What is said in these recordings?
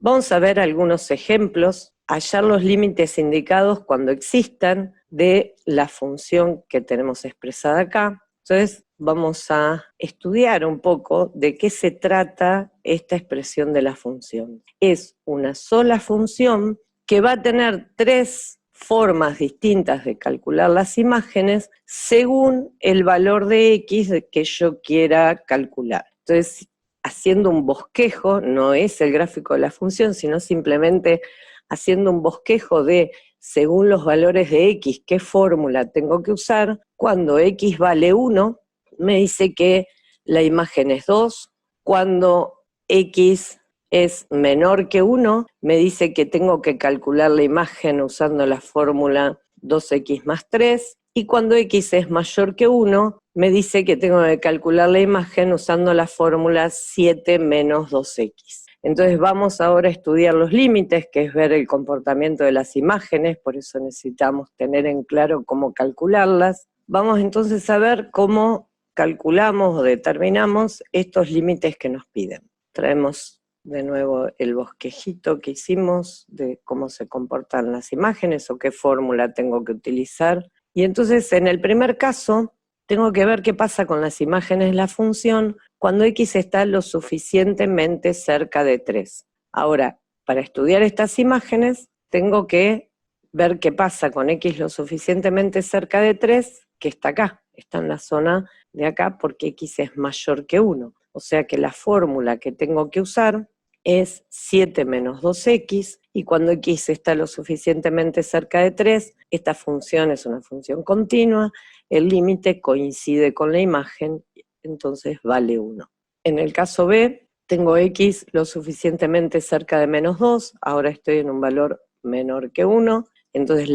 Vamos a ver algunos ejemplos, hallar los límites indicados cuando existan de la función que tenemos expresada acá. Entonces vamos a estudiar un poco de qué se trata esta expresión de la función. Es una sola función que va a tener tres formas distintas de calcular las imágenes según el valor de X que yo quiera calcular. Entonces, haciendo un bosquejo, no es el gráfico de la función, sino simplemente haciendo un bosquejo de, según los valores de X, qué fórmula tengo que usar. Cuando X vale 1, me dice que la imagen es 2. Cuando X es menor que 1, me dice que tengo que calcular la imagen usando la fórmula 2x más 3, y cuando X es mayor que 1, me dice que tengo que calcular la imagen usando la fórmula 7 menos 2x. Entonces vamos ahora a estudiar los límites, que es ver el comportamiento de las imágenes, por eso necesitamos tener en claro cómo calcularlas. Vamos entonces a ver cómo calculamos o determinamos estos límites que nos piden. Traemos de nuevo el bosquejito que hicimos de cómo se comportan las imágenes o qué fórmula tengo que utilizar. Y entonces en el primer caso tengo que ver qué pasa con las imágenes de la función cuando X está lo suficientemente cerca de 3. Ahora, para estudiar estas imágenes tengo que ver qué pasa con X lo suficientemente cerca de 3, que está acá, está en la zona de acá porque X es mayor que 1. O sea que la fórmula que tengo que usar es 7 menos 2x, y cuando X está lo suficientemente cerca de 3, esta función es una función continua, el límite coincide con la imagen, entonces vale 1. En el caso B, tengo X lo suficientemente cerca de menos 2, ahora estoy en un valor menor que 1, entonces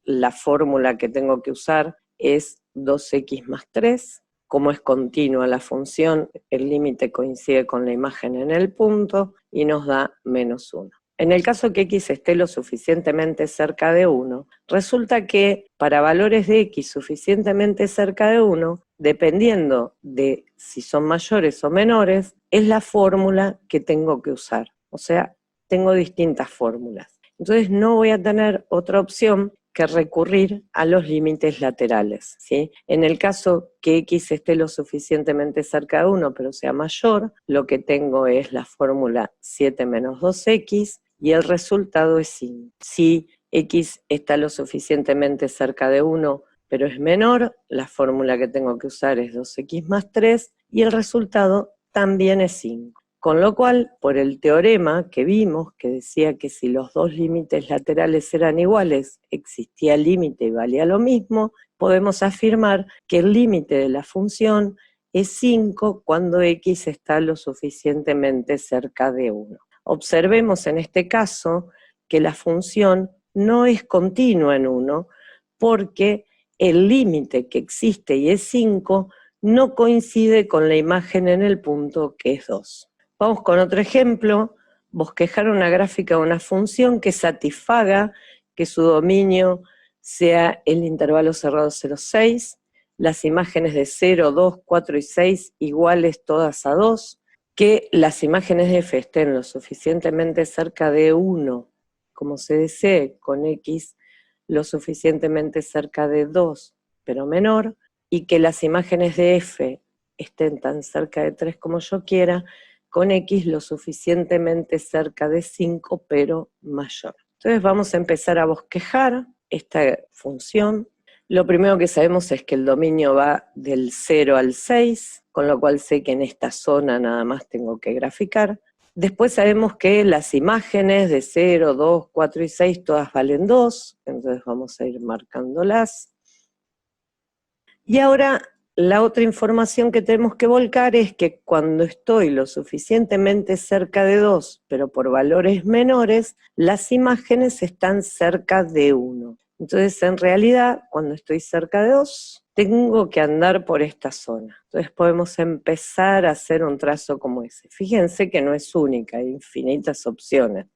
la fórmula que tengo que usar es 2x más 3, como es continua la función, el límite coincide con la imagen en el punto y nos da menos 1. En el caso que X esté lo suficientemente cerca de 1, resulta que para valores de X suficientemente cerca de 1, dependiendo de si son mayores o menores, es la fórmula que tengo que usar. O sea, tengo distintas fórmulas. Entonces no voy a tener otra opción que recurrir a los límites laterales, ¿sí? En el caso que X esté lo suficientemente cerca de 1, pero sea mayor, lo que tengo es la fórmula 7 menos 2x, y el resultado es 5. Si X está lo suficientemente cerca de 1, pero es menor, la fórmula que tengo que usar es 2x más 3, y el resultado también es 5. Con lo cual, por el teorema que vimos, que decía que si los dos límites laterales eran iguales, existía límite y valía lo mismo, podemos afirmar que el límite de la función es 5 cuando X está lo suficientemente cerca de 1. Observemos en este caso que la función no es continua en 1, porque el límite que existe y es 5 no coincide con la imagen en el punto que es 2. Vamos con otro ejemplo, bosquejar una gráfica de una función que satisfaga que su dominio sea el intervalo cerrado 0, 6, las imágenes de 0, 2, 4 y 6 iguales todas a 2, que las imágenes de F estén lo suficientemente cerca de 1, como se desee, con X lo suficientemente cerca de 2, pero menor, y que las imágenes de F estén tan cerca de 3 como yo quiera, con X lo suficientemente cerca de 5, pero mayor. Entonces vamos a empezar a bosquejar esta función. Lo primero que sabemos es que el dominio va del 0 al 6, con lo cual sé que en esta zona nada más tengo que graficar. Después sabemos que las imágenes de 0, 2, 4 y 6 todas valen 2, entonces vamos a ir marcándolas. Y ahora la otra información que tenemos que volcar es que cuando estoy lo suficientemente cerca de 2, pero por valores menores, las imágenes están cerca de 1. Entonces, en realidad, cuando estoy cerca de 2, tengo que andar por esta zona. Entonces podemos empezar a hacer un trazo como ese. Fíjense que no es única, hay infinitas opciones.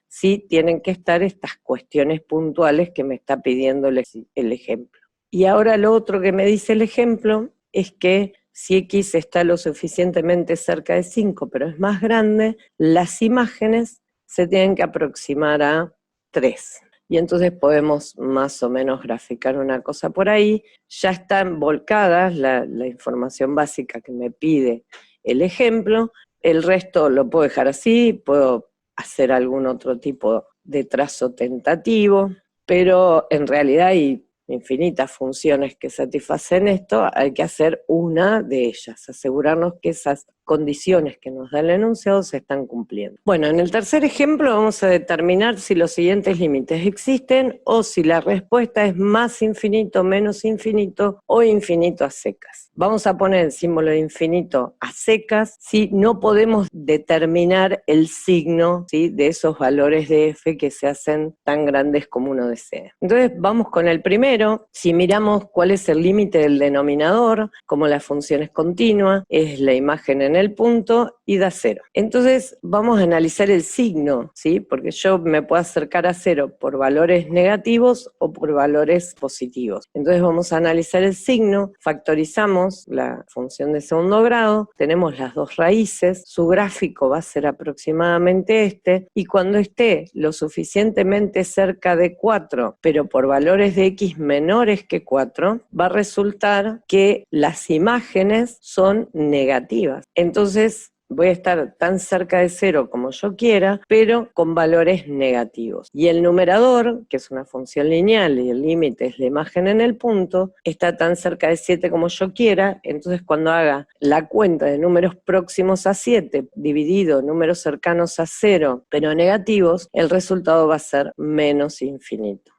Sí tienen que estar estas cuestiones puntuales que me está pidiendo el ejemplo. Y ahora lo otro que me dice el ejemplo es que si X está lo suficientemente cerca de 5, pero es más grande, las imágenes se tienen que aproximar a 3. Y entonces podemos más o menos graficar una cosa por ahí. Ya están volcadas la información básica que me pide el ejemplo. El resto lo puedo dejar así, puedo hacer algún otro tipo de trazo tentativo, pero en realidad hay infinitas funciones que satisfacen esto, hay que hacer una de ellas, asegurarnos que esas condiciones que nos da el enunciado se están cumpliendo. Bueno, en el tercer ejemplo vamos a determinar si los siguientes límites existen o si la respuesta es más infinito, menos infinito o infinito a secas. Vamos a poner el símbolo de infinito a secas si no podemos determinar el signo, ¿sí?, de esos valores de f que se hacen tan grandes como uno desea. Entonces vamos con el primero. Si miramos cuál es el límite del denominador, como la función es continua, es la imagen en el punto y da 0. Entonces vamos a analizar el signo, ¿sí?, porque yo me puedo acercar a 0 por valores negativos o por valores positivos. Entonces vamos a analizar el signo, factorizamos la función de segundo grado, tenemos las dos raíces, su gráfico va a ser aproximadamente este, y cuando esté lo suficientemente cerca de 4, pero por valores de x menores que 4, va a resultar que las imágenes son negativas. Entonces voy a estar tan cerca de 0 como yo quiera, pero con valores negativos. Y el numerador, que es una función lineal y el límite es la imagen en el punto, está tan cerca de 7 como yo quiera, entonces cuando haga la cuenta de números próximos a 7 dividido números cercanos a 0, pero negativos, el resultado va a ser menos infinito.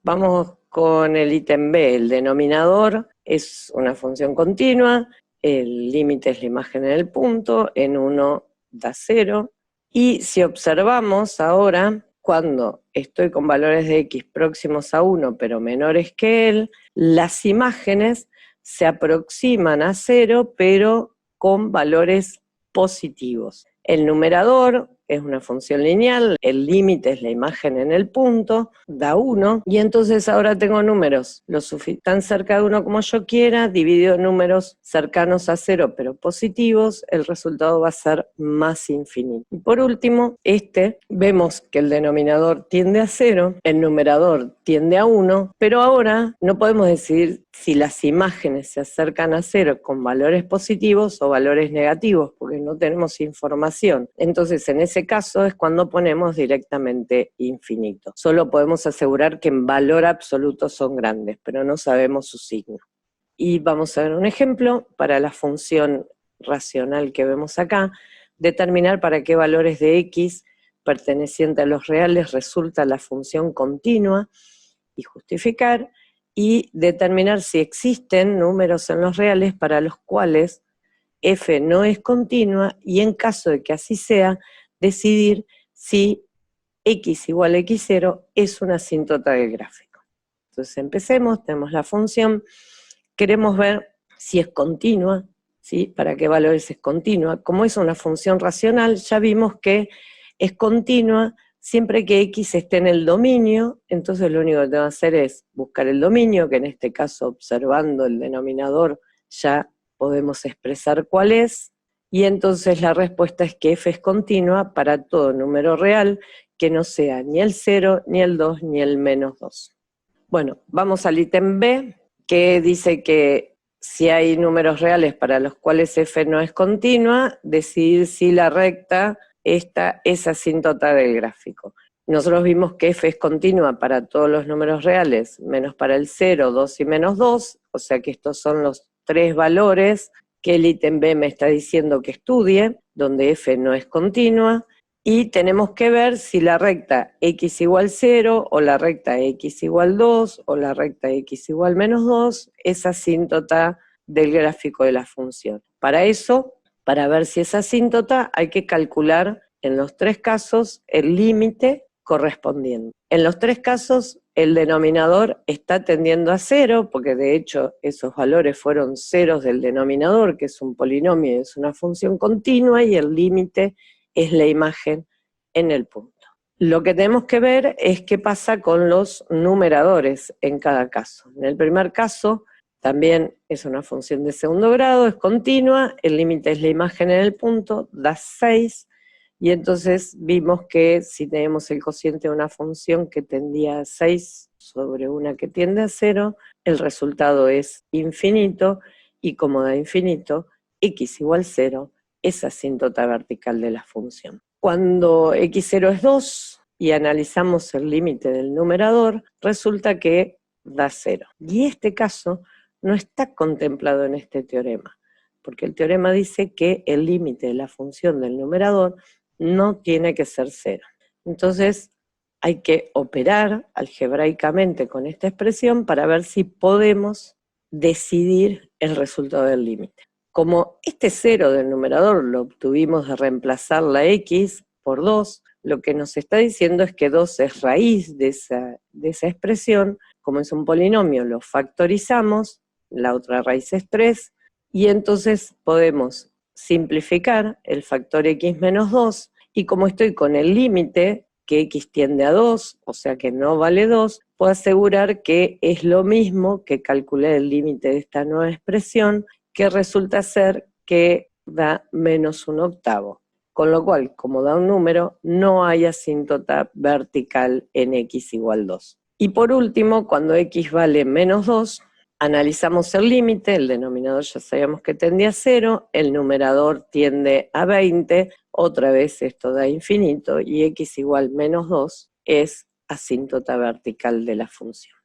Vamos con el ítem B, el denominador es una función continua, el límite es la imagen en el punto, en 1 da 0, y si observamos ahora, cuando estoy con valores de x próximos a 1 pero menores que él, las imágenes se aproximan a 0 pero con valores positivos. El numerador es una función lineal, el límite es la imagen en el punto, da 1, y entonces ahora tengo números tan cerca de 1 como yo quiera, dividido en números cercanos a 0 pero positivos, el resultado va a ser más infinito. Y por último, vemos que el denominador tiende a 0, el numerador tiende a 1, pero ahora no podemos decidir si las imágenes se acercan a 0 con valores positivos o valores negativos, porque no tenemos información. Entonces, en ese caso es cuando ponemos directamente infinito. Solo podemos asegurar que en valor absoluto son grandes, pero no sabemos su signo. Y vamos a ver un ejemplo para la función racional que vemos acá, determinar para qué valores de x perteneciente a los reales resulta la función continua y justificar, y determinar si existen números en los reales para los cuales f no es continua, y en caso de que así sea, decidir si x igual a x0 es una asíntota del gráfico. Entonces empecemos, tenemos la función, queremos ver si es continua, ¿sí?, para qué valores es continua. Como es una función racional, ya vimos que es continua siempre que x esté en el dominio, entonces lo único que tengo que hacer es buscar el dominio, que en este caso observando el denominador ya podemos expresar cuál es, y entonces la respuesta es que f es continua para todo número real que no sea ni el 0, ni el 2, ni el menos 2. Bueno, vamos al ítem B, que dice que si hay números reales para los cuales f no es continua, decidir si la recta esta es asíntota del gráfico. Nosotros vimos que f es continua para todos los números reales, menos para el 0, 2 y menos 2, o sea que estos son los 3 valores que el ítem B me está diciendo que estudie, donde f no es continua, y tenemos que ver si la recta x igual 0, o la recta x igual 2, o la recta x igual menos 2, es asíntota del gráfico de la función. Para eso, para ver si es asíntota, hay que calcular en los 3 casos el límite correspondiente. En los 3 casos, el denominador está tendiendo a 0, porque de hecho esos valores fueron ceros del denominador, que es un polinomio y es una función continua, y el límite es la imagen en el punto. Lo que tenemos que ver es qué pasa con los numeradores en cada caso. En el primer caso, también es una función de segundo grado, es continua, el límite es la imagen en el punto, da 6, Y entonces vimos que si tenemos el cociente de una función que tendía a 6 sobre una que tiende a 0, el resultado es infinito, y como da infinito, x igual 0 es asíntota vertical de la función. Cuando x0 es 2 y analizamos el límite del numerador, resulta que da 0. Y este caso no está contemplado en este teorema, porque el teorema dice que el límite de la función del numerador no tiene que ser 0. Entonces hay que operar algebraicamente con esta expresión para ver si podemos decidir el resultado del límite. Como este 0 del numerador lo obtuvimos de reemplazar la x por 2, lo que nos está diciendo es que 2 es raíz de esa expresión. Como es un polinomio, lo factorizamos, la otra raíz es 3, y entonces podemos simplificar el factor x menos 2, y como estoy con el límite, que x tiende a 2, o sea que no vale 2, puedo asegurar que es lo mismo que calculé el límite de esta nueva expresión, que resulta ser que da menos 1/8. Con lo cual, como da un número, no hay asíntota vertical en x igual 2. Y por último, cuando x vale menos 2, analizamos el límite, el denominador ya sabíamos que tendía a 0, el numerador tiende a 20, otra vez esto da infinito, y x igual menos 2 es asíntota vertical de la función.